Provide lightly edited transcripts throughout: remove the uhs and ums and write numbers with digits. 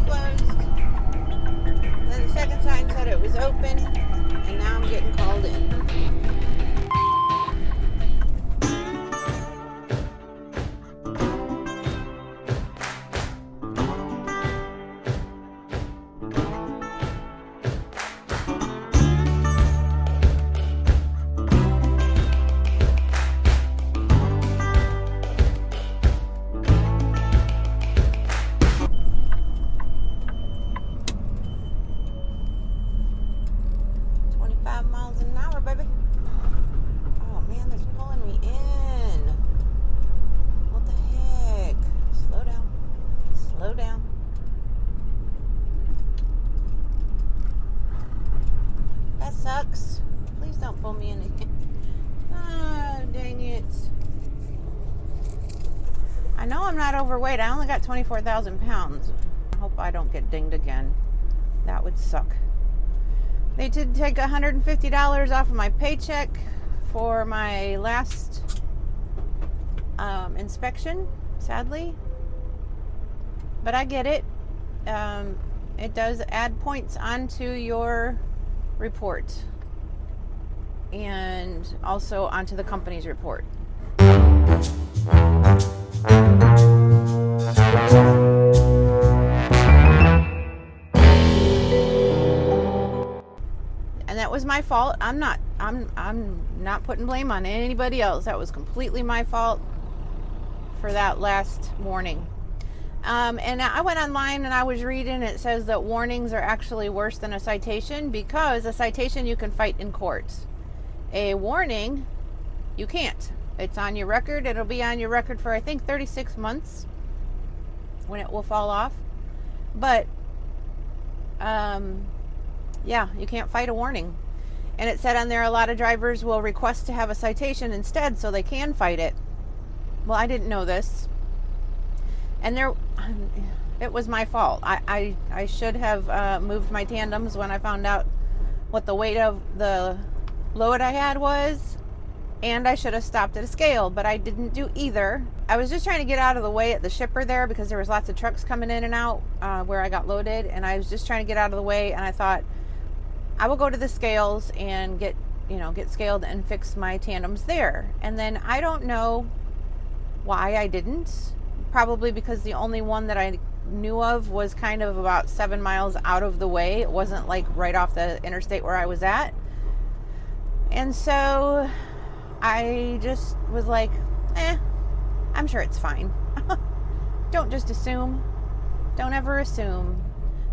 closed. Then the second sign said it was open, and now I'm getting called in. Sucks. Please don't pull me in. Ah, dang it. I know I'm not overweight. I only got 24,000 pounds. I hope I don't get dinged again. That would suck. They did take $150 off of my paycheck for my last inspection, sadly. But I get it. It does add points onto your report and also onto the company's report. And that was my fault. I'm not putting blame on anybody else. That was completely my fault for that last warning. And I went online and I was reading, it says that warnings are actually worse than a citation, because a citation you can fight in court. A warning, you can't. It's on your record. It'll be on your record for, I think, 36 months when it will fall off. But, yeah, you can't fight a warning. And it said on there a lot of drivers will request to have a citation instead so they can fight it. Well, I didn't know this. And it was my fault. I should have moved my tandems when I found out what the weight of the load I had was. And I should have stopped at a scale, but I didn't do either. I was just trying to get out of the way at the shipper there because there was lots of trucks coming in and out where I got loaded. And I was just trying to get out of the way. And I thought, I will go to the scales and get scaled and fix my tandems there. And then I don't know why I didn't. Probably because the only one that I knew of was kind of about 7 miles out of the way. It wasn't like right off the interstate where I was at. And so I just was like, I'm sure it's fine. Don't just assume. Don't ever assume.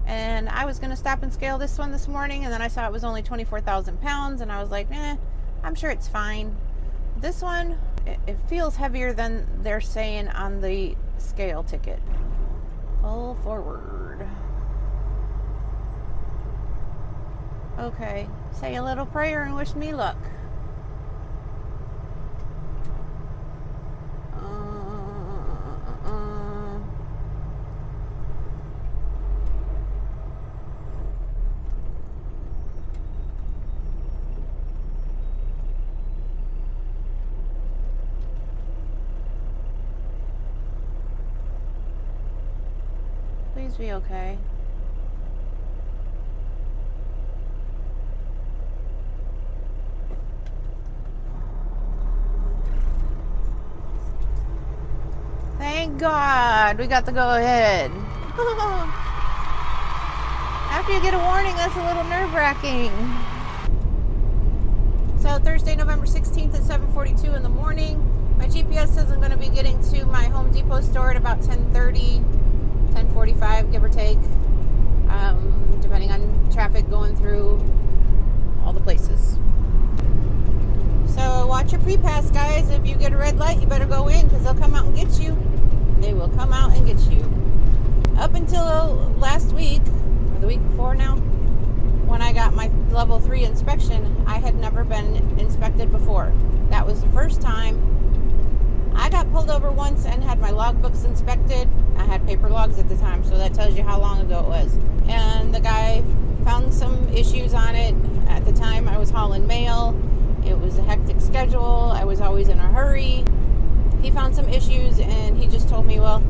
And I was going to stop and scale this one this morning, and then I saw it was only 24,000 pounds, and I was like, I'm sure it's fine. This one, it feels heavier than they're saying on the scale ticket. Pull forward. Okay, say a little prayer and wish me luck. Please be okay. Thank God we got the go ahead. After you get a warning, that's a little nerve-wracking. So Thursday, November 16th at 7:42 in the morning. My GPS says I'm going to be getting to my Home Depot store at about 10:30. 10:45, give or take, depending on traffic going through all the places. So watch your pre-pass, guys. If you get a red light, you better go in, because they'll come out and get you. They will come out and get you. Up until last week, or the week before now, when I got my level 3 inspection, I had never been inspected before. That was the first time. I got pulled over once and had my logbooks inspected. I had paper logs at the time, so that tells you how long ago it was. And the guy found some issues on it. At the time, I was hauling mail. It was a hectic schedule. I was always in a hurry. He found some issues, and he just told me, well,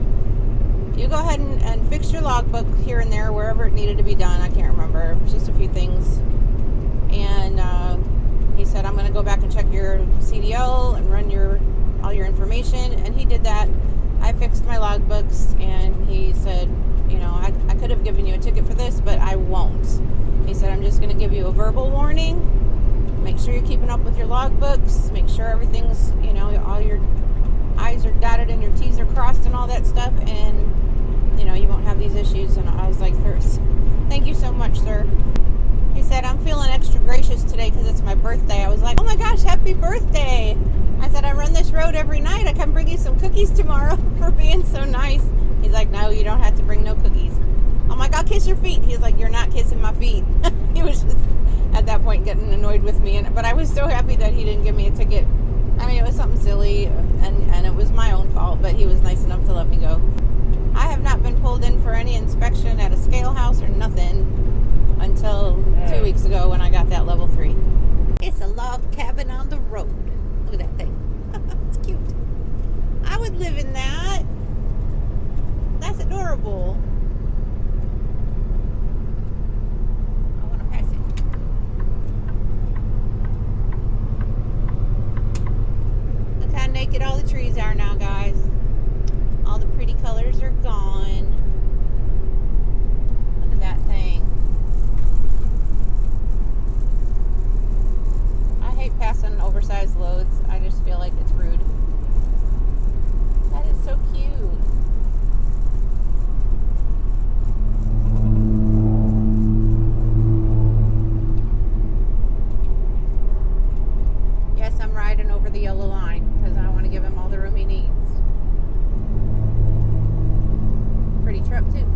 you go ahead and fix your logbook here and there, wherever it needed to be done. I can't remember. It was just a few things. And he said, I'm going to go back and check your CDL and run all your information. And he did that. I fixed my logbooks, and he said, you know, I could have given you a ticket for this, but I won't. He said, I'm just going to give you a verbal warning. Make sure you're keeping up with your logbooks. Make sure everything's, you know, all your I's are dotted and your T's are crossed and all that stuff. And, you know, you won't have these issues. And I was like, thank you so much, sir. He said, I'm feeling extra gracious today because it's my birthday. I was like, oh my gosh, happy birthday. I said, I run this road every night. I can bring you some cookies tomorrow for being so nice. He's like, no, you don't have to bring no cookies. I'm like, I'll kiss your feet. He's like, you're not kissing my feet. He was just at that point getting annoyed with me. But I was so happy that he didn't give me a ticket. I mean, it was something silly, and it was my own fault, but he was nice enough to let me go. I have not been pulled in for any inspection at a scale house or nothing until 2 weeks ago when I got that level 3. It's a log cabin on the road. Look at that thing. It's cute. I would live in that. That's adorable. I want to pass it. Look how naked all the trees are now, guys. All the pretty colors are gone. Look at that thing. I hate passing oversized loads. I just feel like it's rude. That is so cute. Yes, I'm riding over the yellow line because I want to give him all the room he needs. Pretty truck too.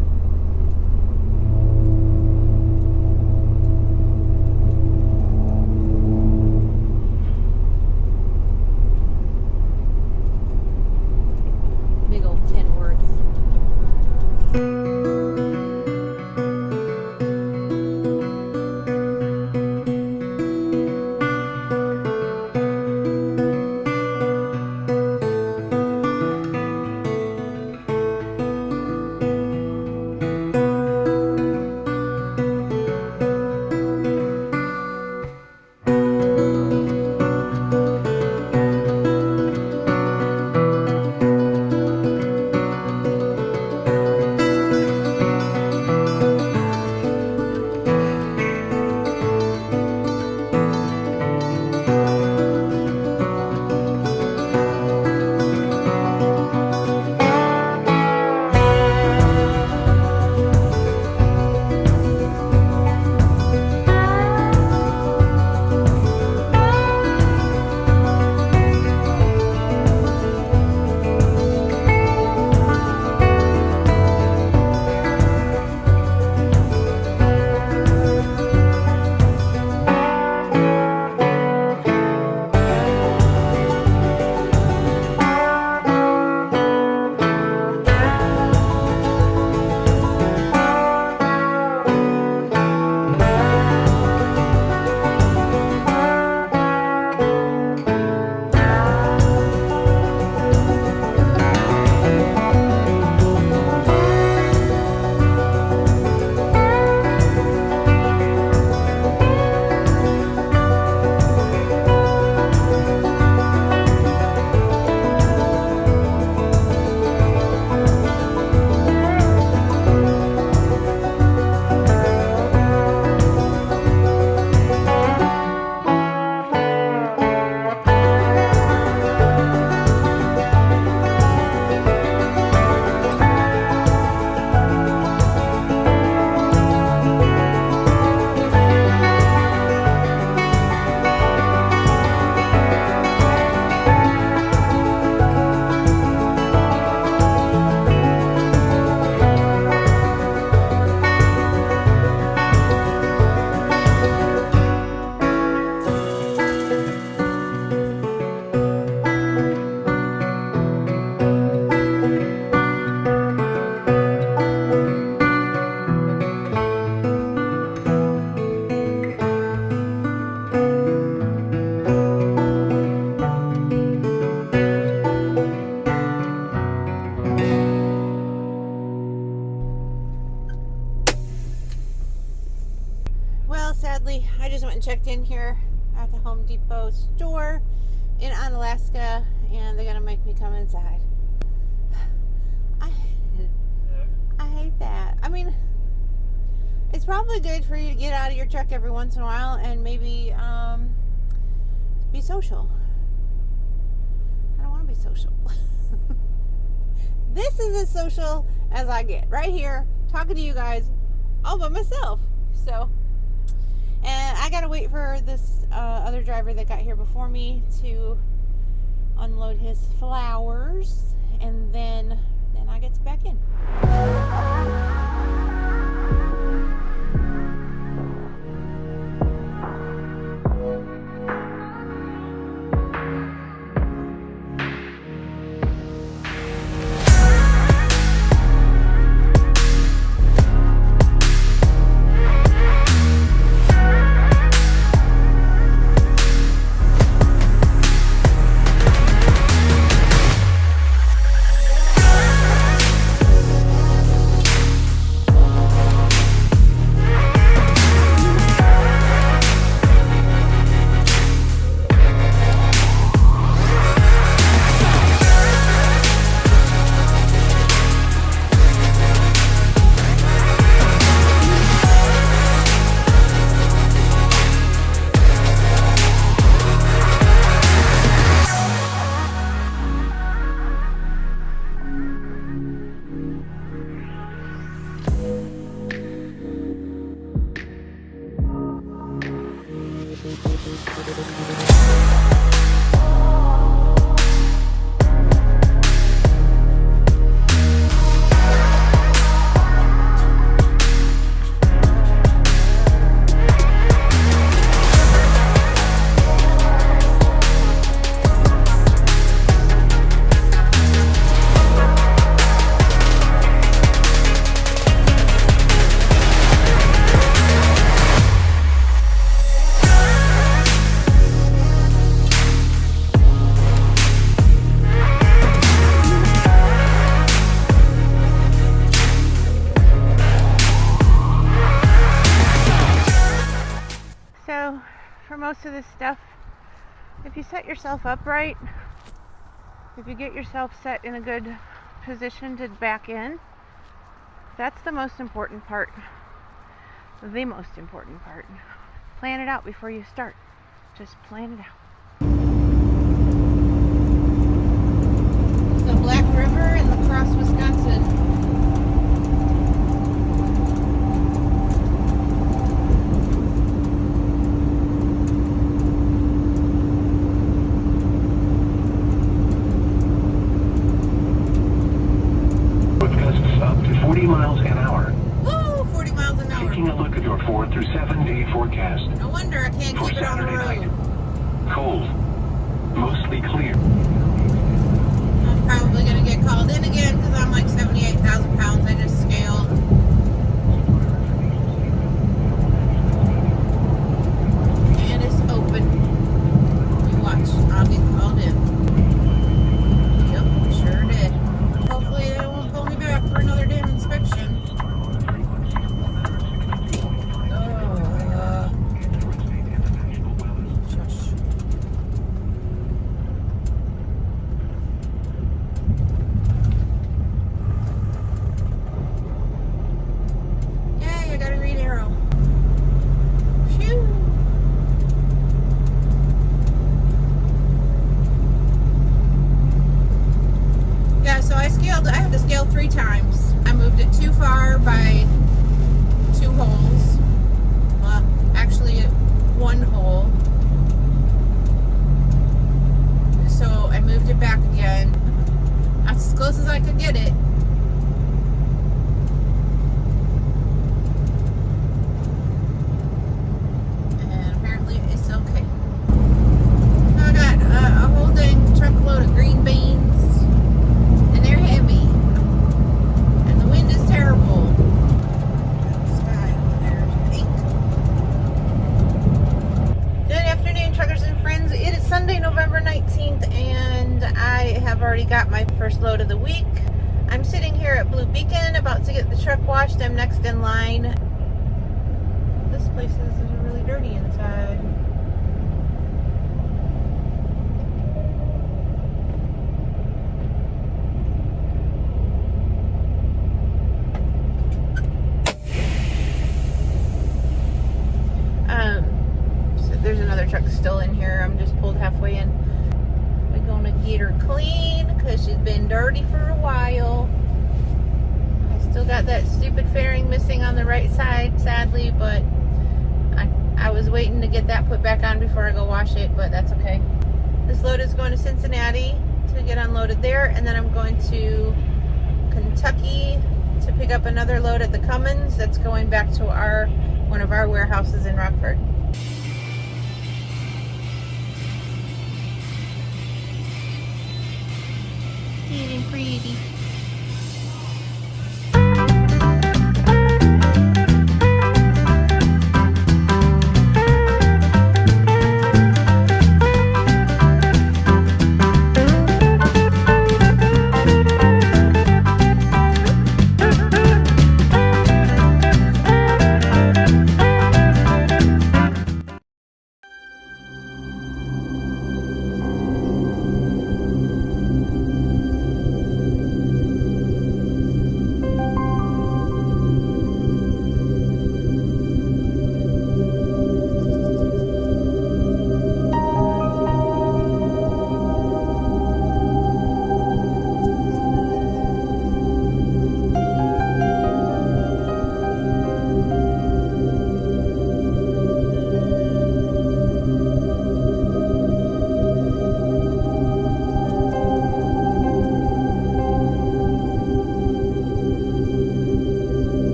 Home Depot store in Onalaska, and they're gonna make me come inside. I hate that. I mean, it's probably good for you to get out of your truck every once in a while and maybe be social. I don't want to be social. This is as social as I get, right here, talking to you guys all by myself. So, and I gotta wait for this other driver that got here before me to unload his flowers, and then I get to back in. So, for most of this stuff, if you set yourself up right, if you get yourself set in a good position to back in, that's the most important part. The most important part. Plan it out before you start. Just plan it out. The Black River in La Crosse, Wisconsin. Miles an hour. Woo! 40 miles an hour. Taking a look at your 4 through 7 day forecast. No wonder I can't For keep it on the Saturday road. night, cold, mostly clear. I'm probably going to get called in again because I'm like 78,000 pounds. I just scaled. And it's open. You watch. I'll get called in. Yep, sure did. Hopefully they won't pull me back for another damn inspection. Shush. Yay, I got a green arrow. Phew. Yeah, so I had to scale 3 times. I moved it too far by 2 holes. Well, actually 1 hole. So I moved it back again. That's as close as I could get it. And apparently it's okay. I got a whole dang truckload of green beans. And they're heavy. And the wind is terrible. The sky over there is pink. Good afternoon, truckers and friends. It is Sunday, November 19th, and I have already got my first load of the week. I'm sitting here at Blue Beacon about to get the truck washed. I'm next in line. This place is really dirty inside. because she's been dirty for a while. I still got that stupid fairing missing on the right side, sadly, but I was waiting to get that put back on before I go wash it, but that's okay. This load is going to Cincinnati to get unloaded there, and then I'm going to Kentucky to pick up another load at the Cummins that's going back to one of our warehouses in Rockford. Getting pretty.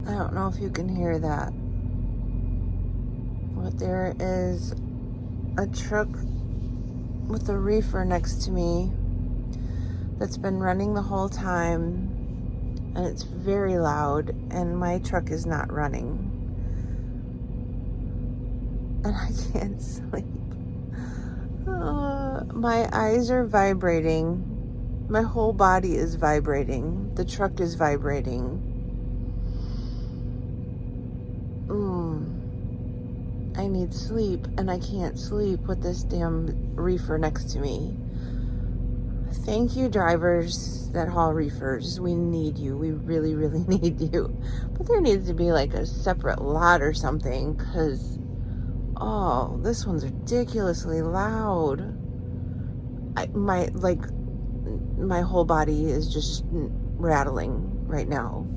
I don't know if you can hear that, but there is a truck with a reefer next to me that's been running the whole time, and it's very loud, and my truck is not running, and I can't sleep. My eyes are vibrating. My whole body is vibrating. The truck is vibrating. I need sleep, and I can't sleep with this damn reefer next to me. Thank you, drivers that haul reefers. We need you. We really, really need you. But there needs to be like a separate lot or something, because, oh, this one's ridiculously loud. My whole body is just rattling right now,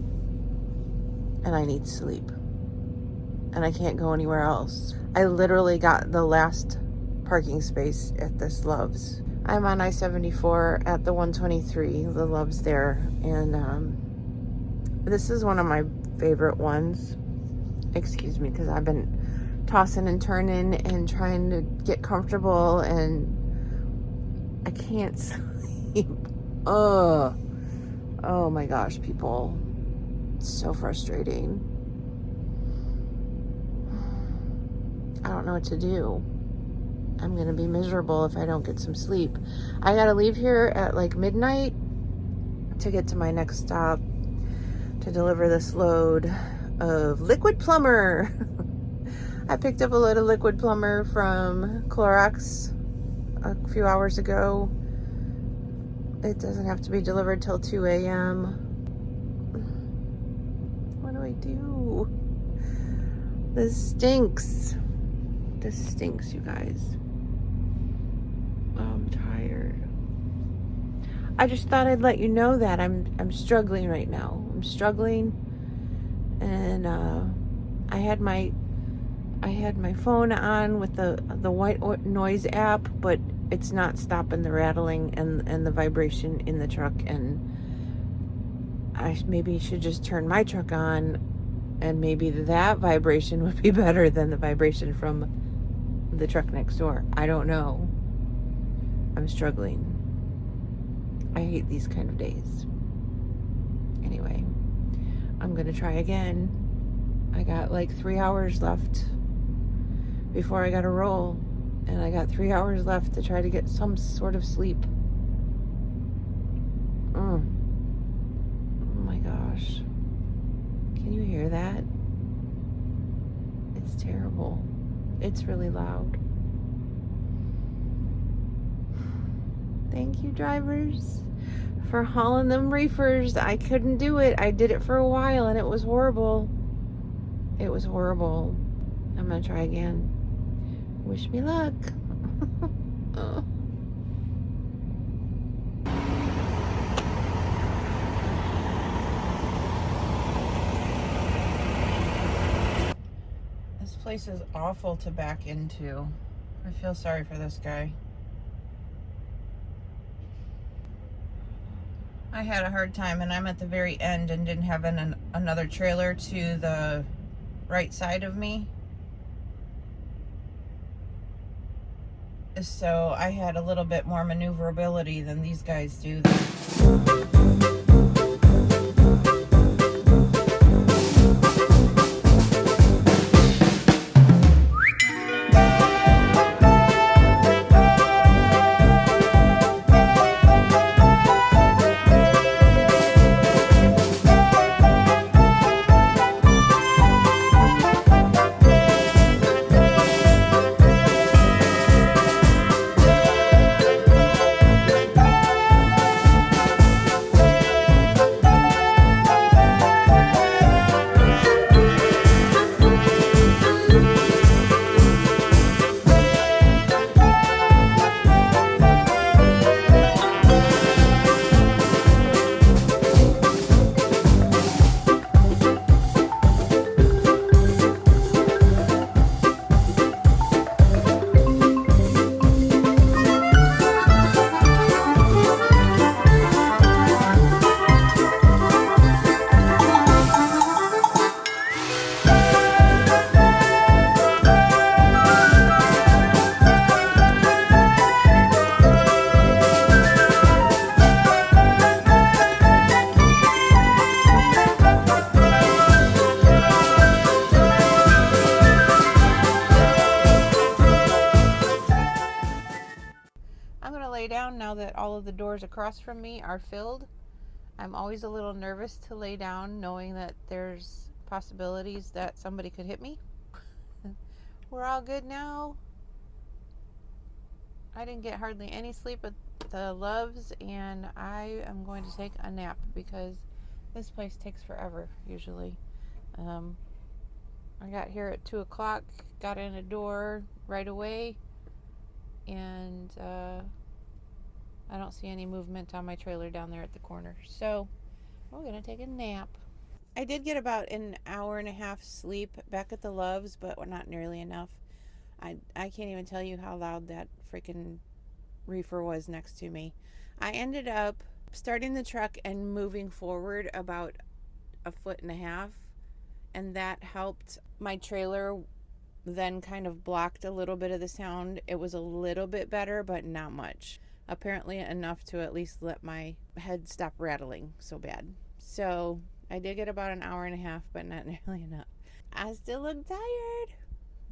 and I need sleep. And I can't go anywhere else. I literally got the last parking space at this Love's. I'm on I-74 at the 123, the Love's there, and this is one of my favorite ones. Excuse me, because I've been tossing and turning and trying to get comfortable, and I can't sleep. Oh my gosh, people. It's so frustrating. I don't know what to do. I'm gonna be miserable if I don't get some sleep. I gotta leave here at like midnight to get to my next stop to deliver this load of liquid plumber. I picked up a load of liquid plumber from Clorox a few hours ago. It doesn't have to be delivered till 2 a.m. What do I do? This stinks. This stinks, you guys. I'm tired. I just thought I'd let you know that I'm struggling right now. I'm struggling, and I had my phone on with the white noise app, but it's not stopping the rattling and the vibration in the truck, and I maybe should just turn my truck on, and maybe that vibration would be better than the vibration from the truck next door. I don't know. I'm struggling. I hate these kind of days. Anyway, I'm gonna try again. I got like 3 hours left before I gotta roll, and I got 3 hours left to try to get some sort of sleep. Oh my gosh. Can you hear that? It's terrible. It's really loud. Thank you, drivers, for hauling them reefers. I couldn't do it. I did it for a while and it was horrible. It was horrible. I'm gonna try again. Wish me luck. Oh. This place is awful to back into. I feel sorry for this guy. I had a hard time, and I'm at the very end and didn't have another trailer to the right side of me. So I had a little bit more maneuverability than these guys do. Down now that all of the doors across from me are filled. I'm always a little nervous to lay down knowing that there's possibilities that somebody could hit me. We're all good now. I didn't get hardly any sleep at the Loves, and I am going to take a nap because this place takes forever usually. I got here at 2 o'clock, got in a door right away, and I don't see any movement on my trailer down there at the corner. So we're going to take a nap. I did get about an hour and a half sleep back at the Loves, but not nearly enough. I can't even tell you how loud that freaking reefer was next to me. I ended up starting the truck and moving forward about 1.5 feet, and that helped. My trailer then kind of blocked a little bit of the sound. It was a little bit better, but not much. Apparently enough to at least let my head stop rattling so bad. So I did get about an hour and a half, but not nearly enough. I still look tired.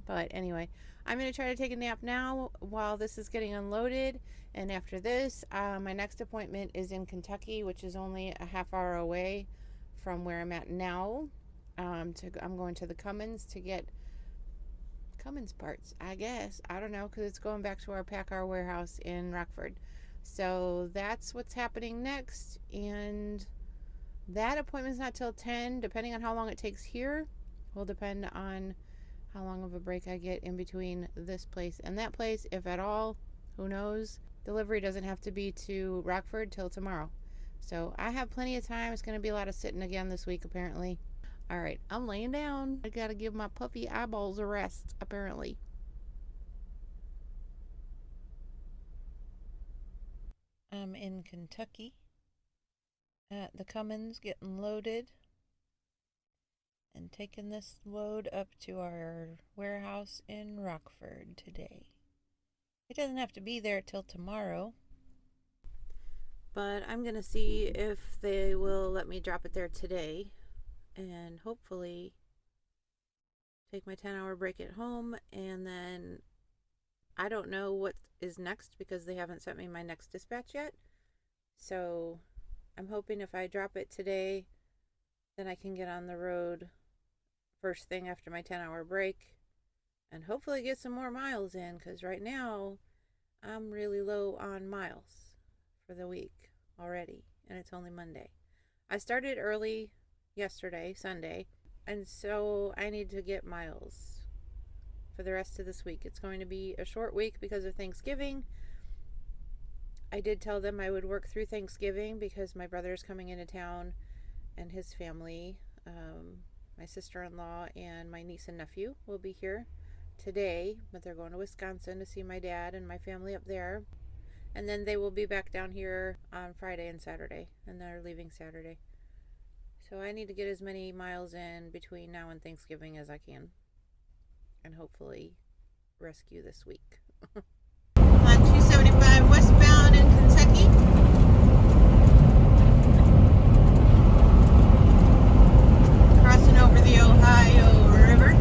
But anyway, I'm going to try to take a nap now while this is getting unloaded. And after this, my next appointment is in Kentucky, which is only a half hour away from where I'm at now. I'm going to the Cummins to get Cummins parts, I guess. I don't know, because it's going back to our PACCAR warehouse in Rockford. So that's what's happening next, and that appointment's not till 10. Depending on how long it takes here will depend on how long of a break I get in between this place and that place, if at all. Who knows? Delivery doesn't have to be to Rockford till tomorrow. So I have plenty of time. It's going to be a lot of sitting again this week, apparently. All right, I'm laying down. I got to give my puffy eyeballs a rest, apparently. I'm in Kentucky at the Cummins, getting loaded and taking this load up to our warehouse in Rockford today. It doesn't have to be there till tomorrow, but I'm going to see if they will let me drop it there today and hopefully take my 10-hour break at home. And then I don't know what is next because they haven't sent me my next dispatch yet. So I'm hoping if I drop it today, then I can get on the road first thing after my 10-hour break and hopefully get some more miles in, because right now I'm really low on miles for the week already, and it's only Monday. I started early yesterday, Sunday, and so I need to get miles for the rest of this week. It's going to be a short week because of Thanksgiving. I did tell them I would work through Thanksgiving because my brother is coming into town and his family, my sister-in-law and my niece and nephew will be here today, but they're going to Wisconsin to see my dad and my family up there. And then they will be back down here on Friday and Saturday, and they're leaving Saturday. So I need to get as many miles in between now and Thanksgiving as I can, and hopefully rescue this week. On 275 westbound in Kentucky. Crossing over the Ohio River.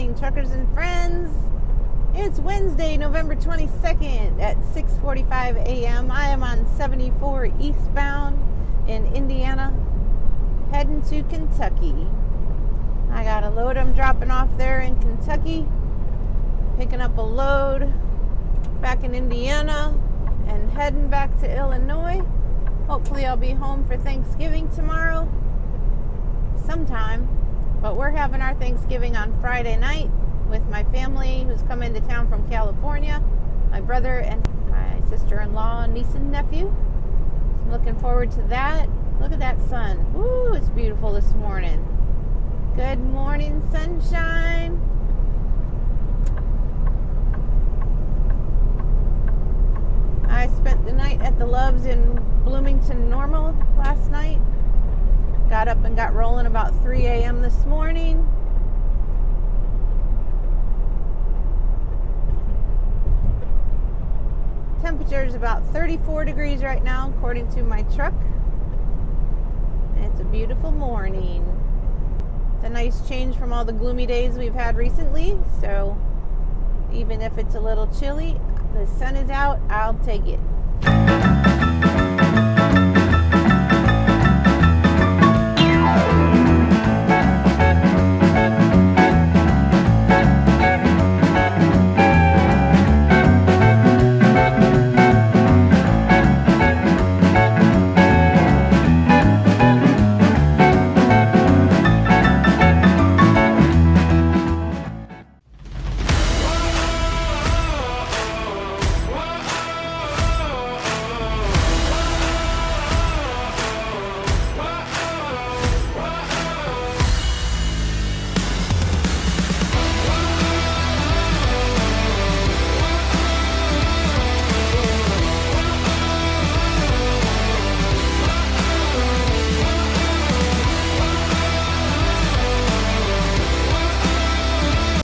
morning, truckers and friends. It's Wednesday, November 22nd at 6:45 a.m. I am on 74 eastbound in Indiana, heading to Kentucky. I got a load I'm dropping off there in Kentucky, picking up a load back in Indiana, and heading back to Illinois. Hopefully I'll be home for Thanksgiving tomorrow sometime. But we're having our Thanksgiving on Friday night with my family who's come into town from California, my brother and my sister-in-law, niece and nephew. So I'm looking forward to that. Look at that sun. Woo, it's beautiful this morning. Good morning, sunshine. I spent the night at the Loves in Bloomington Normal last night. Got up and got rolling about 3 a.m. this morning. Temperature is about 34 degrees right now, according to my truck. And it's a beautiful morning. It's a nice change from all the gloomy days we've had recently. So even if it's a little chilly, the sun is out, I'll take it.